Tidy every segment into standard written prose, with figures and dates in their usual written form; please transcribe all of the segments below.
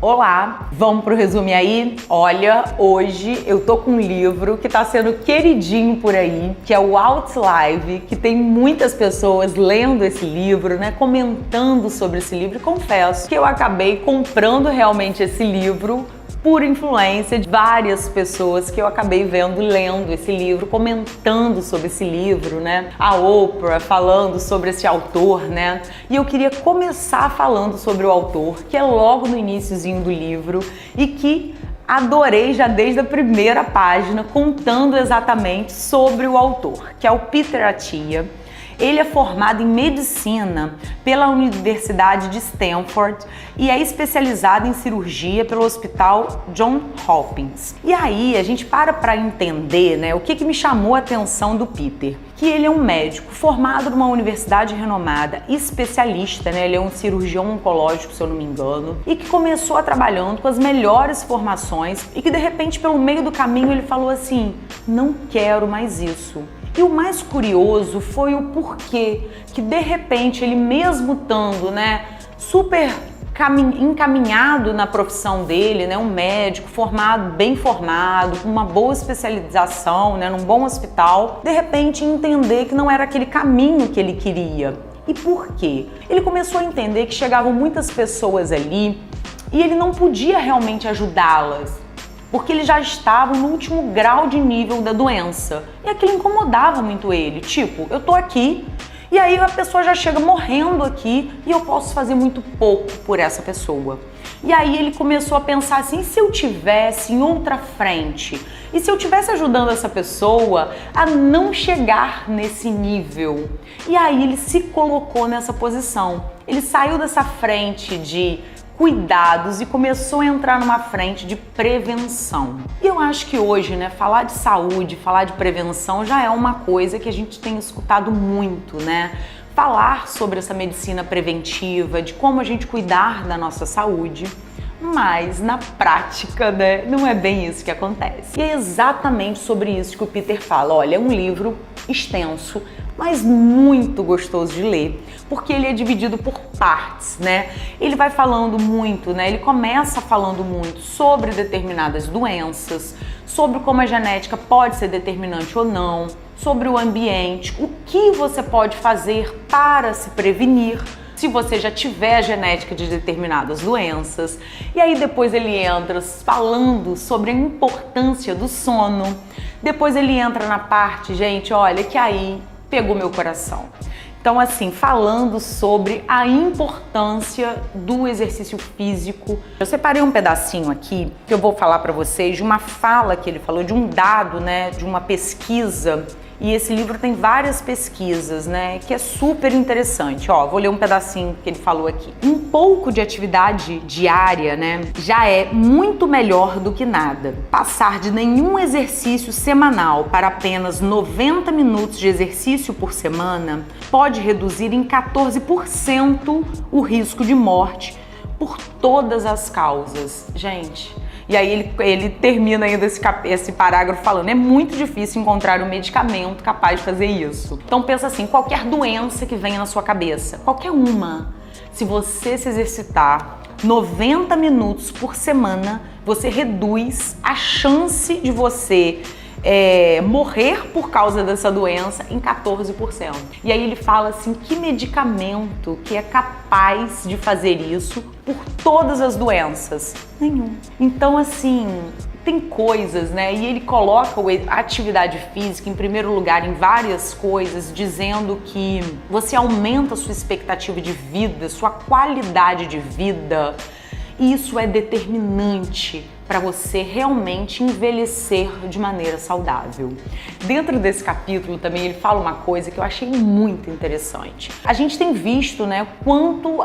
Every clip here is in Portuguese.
Olá, vamos pro resumo aí? Olha, hoje eu tô com um livro que tá sendo queridinho por aí, que é o Outlive, que tem muitas pessoas lendo esse livro, né, comentando sobre esse livro, e confesso que eu acabei comprando realmente esse livro por influência de várias pessoas que eu acabei vendo lendo esse livro, comentando sobre esse livro, né? A Oprah falando sobre esse autor, né? E eu queria começar falando sobre o autor, que é logo no iniciozinho do livro e que adorei já desde a primeira página, contando exatamente sobre o autor, que é o Peter Attia. Ele é formado em medicina pela Universidade de Stanford e é especializado em cirurgia pelo Hospital Johns Hopkins. E aí a gente para entender, né, o que me chamou a atenção do Peter. Que ele é um médico formado numa universidade renomada, especialista, né? Ele é um cirurgião oncológico, se eu não me engano, e que começou a trabalhando com as melhores formações e que de repente pelo meio do caminho ele falou assim: não quero mais isso. E o mais curioso foi o porquê que de repente ele mesmo estando, né, super encaminhado na profissão dele, né, um médico formado, bem formado, com uma boa especialização, né, num bom hospital, de repente entender que não era aquele caminho que ele queria. E por quê? Ele começou a entender que chegavam muitas pessoas ali e ele não podia realmente ajudá-las, porque eles já estavam no último grau de nível da doença. E aquilo incomodava muito ele. Tipo, eu tô aqui e aí a pessoa já chega morrendo aqui e eu posso fazer muito pouco por essa pessoa. E aí ele começou a pensar assim: e se eu tivesse em outra frente? E se eu tivesse ajudando essa pessoa a não chegar nesse nível? E aí ele se colocou nessa posição. Ele saiu dessa frente de cuidados e começou a entrar numa frente de prevenção. E eu acho que hoje, né, falar de saúde, falar de prevenção já é uma coisa que a gente tem escutado muito, né? Falar sobre essa medicina preventiva, de como a gente cuidar da nossa saúde, mas na prática, né, não é bem isso que acontece. E é exatamente sobre isso que o Peter fala. Olha, é um livro extenso, mas muito gostoso de ler, porque ele é dividido por partes, né? Ele vai falando muito, né? Ele começa falando muito sobre determinadas doenças, sobre como a genética pode ser determinante ou não, sobre o ambiente, o que você pode fazer para se prevenir se você já tiver a genética de determinadas doenças. E aí depois ele entra falando sobre a importância do sono. Depois ele entra na parte, gente, olha, que aí pegou meu coração. Então, assim, falando sobre a importância do exercício físico. Eu separei um pedacinho aqui que eu vou falar para vocês de uma fala que ele falou, de um dado, né, de uma pesquisa. E esse livro tem várias pesquisas, né, que é super interessante. Ó, vou ler um pedacinho que ele falou aqui. Um pouco de atividade diária, né, já é muito melhor do que nada. Passar de nenhum exercício semanal para apenas 90 minutos de exercício por semana pode reduzir em 14% o risco de morte por todas as causas. Gente, e aí ele termina ainda esse parágrafo falando: é muito difícil encontrar um medicamento capaz de fazer isso. Então pensa assim, qualquer doença que venha na sua cabeça, qualquer uma, se você se exercitar 90 minutos por semana, você reduz a chance de você morrer por causa dessa doença em 14%. E aí ele fala assim, que medicamento que é capaz de fazer isso por todas as doenças? Nenhum. Então, assim, tem coisas, né? E ele coloca a atividade física em primeiro lugar em várias coisas, dizendo que você aumenta a sua expectativa de vida, sua qualidade de vida. Isso é determinante para você realmente envelhecer de maneira saudável. Dentro desse capítulo também ele fala uma coisa que eu achei muito interessante. A gente tem visto, né, quanto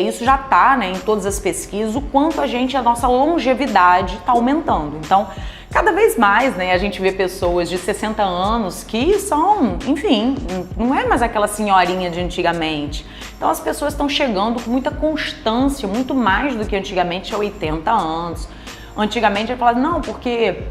isso já está, né, em todas as pesquisas, o quanto a nossa longevidade está aumentando. Então, cada vez mais, né, a gente vê pessoas de 60 anos que são, enfim, não é mais aquela senhorinha de antigamente. Então as pessoas estão chegando com muita constância, muito mais do que antigamente, a 80 anos. Antigamente ele falava, não, porque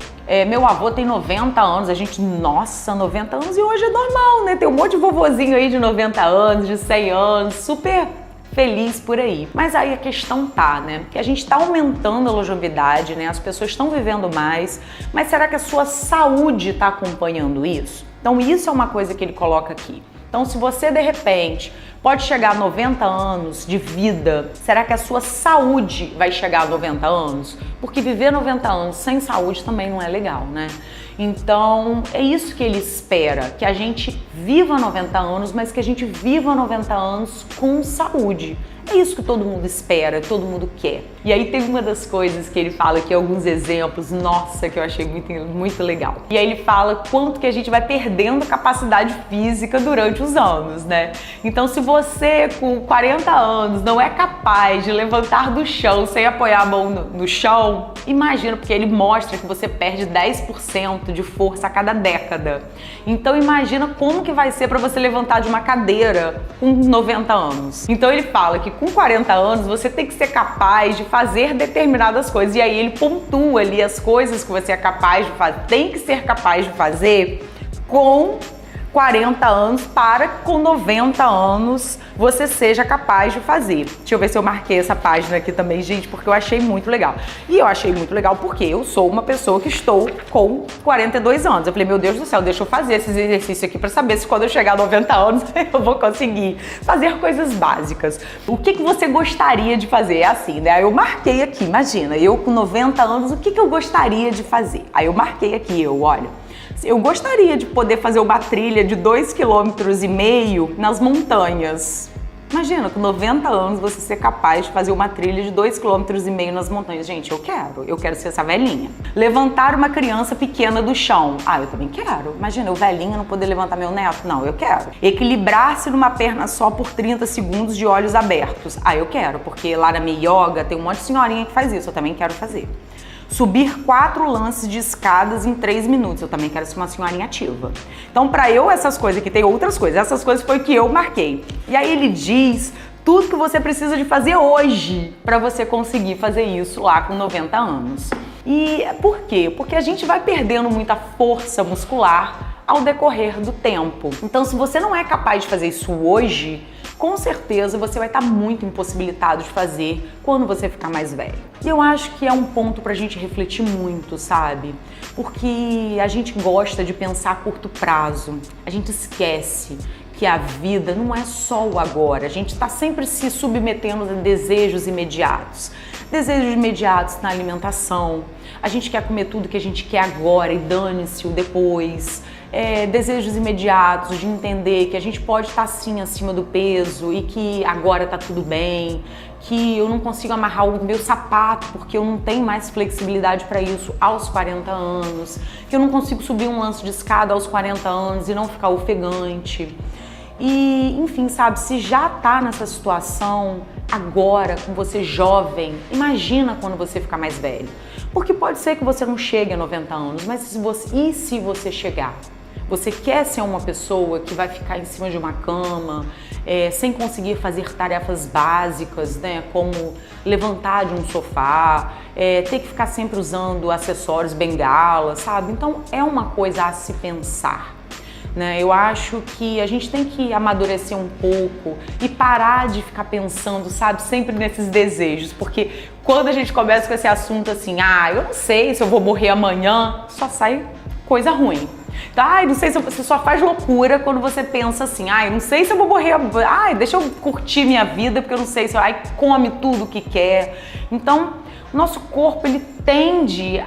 meu avô tem 90 anos, a gente, nossa, 90 anos, e hoje é normal, né? Tem um monte de vovozinho aí de 90 anos, de 100 anos, super feliz por aí. Mas aí a questão tá, né? Que a gente tá aumentando a longevidade, né? As pessoas estão vivendo mais, mas será que a sua saúde tá acompanhando isso? Então isso é uma coisa que ele coloca aqui. Então se você de repente pode chegar a 90 anos de vida, será que a sua saúde vai chegar a 90 anos? Porque viver 90 anos sem saúde também não é legal, né? Então, é isso que ele espera, que a gente viva 90 anos, mas que a gente viva 90 anos com saúde. É isso que todo mundo espera, que todo mundo quer. E aí tem uma das coisas que ele fala aqui, alguns exemplos, nossa, que eu achei muito legal. E aí ele fala quanto que a gente vai perdendo capacidade física durante os anos, né? Então se você com 40 anos não é capaz de levantar do chão sem apoiar a mão no chão, imagina, porque ele mostra que você perde 10% de força a cada década. Então imagina como que vai ser para você levantar de uma cadeira com 90 anos. Então ele fala que com 40 anos você tem que ser capaz de fazer determinadas coisas. E aí ele pontua ali as coisas que você é capaz de fazer, tem que ser capaz de fazer com 40 anos para com 90 anos você seja capaz de fazer. Deixa eu ver se eu marquei essa página aqui também, gente, porque eu achei muito legal. E eu achei muito legal porque eu sou uma pessoa que estou com 42 anos. Eu falei, meu Deus do céu, deixa eu fazer esses exercícios aqui para saber se quando eu chegar a 90 anos eu vou conseguir fazer coisas básicas. O que você gostaria de fazer? É assim, né? Eu marquei aqui, imagina, eu com 90 anos, o que eu gostaria de fazer? Aí eu marquei aqui, olha, eu gostaria de poder fazer uma trilha de 2,5 km nas montanhas. Imagina, com 90 anos você ser capaz de fazer uma trilha de 2,5 km nas montanhas. Gente, eu quero ser essa velhinha. Levantar uma criança pequena do chão. Ah, eu também quero. Imagina, eu velhinha não poder levantar meu neto. Não, eu quero. Equilibrar-se numa perna só por 30 segundos de olhos abertos. Ah, eu quero, porque lá na minha yoga tem um monte de senhorinha que faz isso. Eu também quero fazer. Subir 4 lances de escadas em 3 minutos. Eu também quero ser uma senhorinha ativa. Então, para eu, essas coisas aqui, tem outras coisas. Essas coisas foi que eu marquei. E aí ele diz tudo que você precisa de fazer hoje para você conseguir fazer isso lá com 90 anos. E por quê? Porque a gente vai perdendo muita força muscular ao decorrer do tempo. Então, se você não é capaz de fazer isso hoje, com certeza você vai estar muito impossibilitado de fazer quando você ficar mais velho. E eu acho que é um ponto pra gente refletir muito, sabe? Porque a gente gosta de pensar a curto prazo. A gente esquece que a vida não é só o agora. A gente está sempre se submetendo a desejos imediatos. Desejos imediatos na alimentação. A gente quer comer tudo que a gente quer agora e dane-se o depois. Desejos imediatos de entender que a gente pode estar sim acima do peso e que agora tá tudo bem, que eu não consigo amarrar o meu sapato porque eu não tenho mais flexibilidade para isso aos 40 anos, que eu não consigo subir um lance de escada aos 40 anos e não ficar ofegante. E, enfim, sabe, se já tá nessa situação agora, com você jovem, imagina quando você ficar mais velho. Porque pode ser que você não chegue a 90 anos, mas se você chegar? Você quer ser uma pessoa que vai ficar em cima de uma cama, sem conseguir fazer tarefas básicas, né, como levantar de um sofá, ter que ficar sempre usando acessórios bengala, sabe? Então é uma coisa a se pensar. Né? Eu acho que a gente tem que amadurecer um pouco e parar de ficar pensando, sabe, sempre nesses desejos, porque quando a gente começa com esse assunto assim, eu não sei se eu vou morrer amanhã, só sai coisa ruim. Então, não sei se você só faz loucura quando você pensa assim, eu não sei se eu vou morrer, deixa eu curtir minha vida, porque eu não sei se come tudo que quer. Então, o nosso corpo, ele tende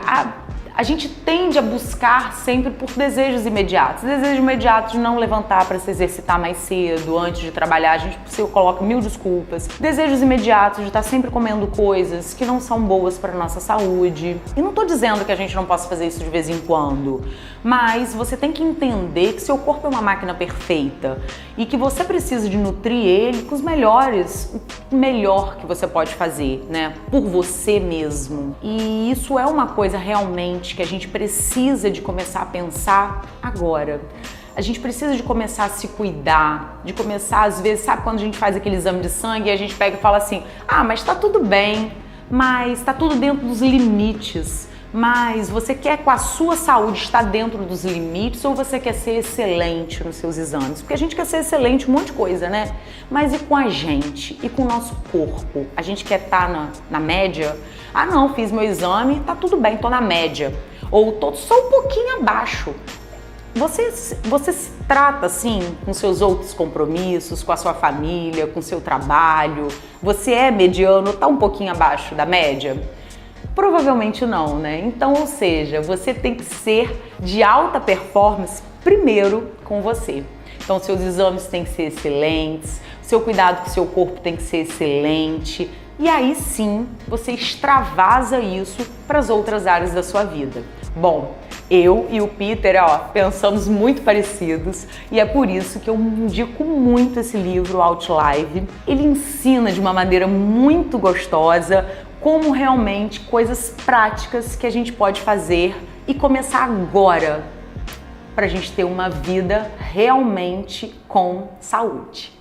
a gente tende a buscar sempre por desejos imediatos. Desejos imediatos de não levantar para se exercitar mais cedo, antes de trabalhar, a gente coloca 1000 desculpas. Desejos imediatos de estar sempre comendo coisas que não são boas para nossa saúde. E não estou dizendo que a gente não possa fazer isso de vez em quando, mas você tem que entender que seu corpo é uma máquina perfeita e que você precisa de nutrir ele com os melhores, o melhor que você pode fazer, né? Por você mesmo. E isso é uma coisa realmente que a gente precisa de começar a pensar agora. A gente precisa de começar a se cuidar, de começar, às vezes, sabe quando a gente faz aquele exame de sangue e a gente pega e fala assim, mas tá tudo bem, mas tá tudo dentro dos limites. mas você quer com a sua saúde estar dentro dos limites ou você quer ser excelente nos seus exames? Porque a gente quer ser excelente em um monte de coisa, né? Mas e com a gente? E com o nosso corpo? A gente quer estar na média? Ah não, fiz meu exame, tá tudo bem, tô na média. Ou tô só um pouquinho abaixo. Você se trata assim com seus outros compromissos, com a sua família, com o seu trabalho? Você é mediano, tá um pouquinho abaixo da média? Provavelmente não, né? Então, ou seja, você tem que ser de alta performance primeiro com você. Então, seus exames têm que ser excelentes, seu cuidado com o seu corpo tem que ser excelente. E aí sim, você extravasa isso para as outras áreas da sua vida. Bom, eu e o Peter, pensamos muito parecidos e é por isso que eu indico muito esse livro, Outlive. Ele ensina de uma maneira muito gostosa como realmente coisas práticas que a gente pode fazer e começar agora para a gente ter uma vida realmente com saúde.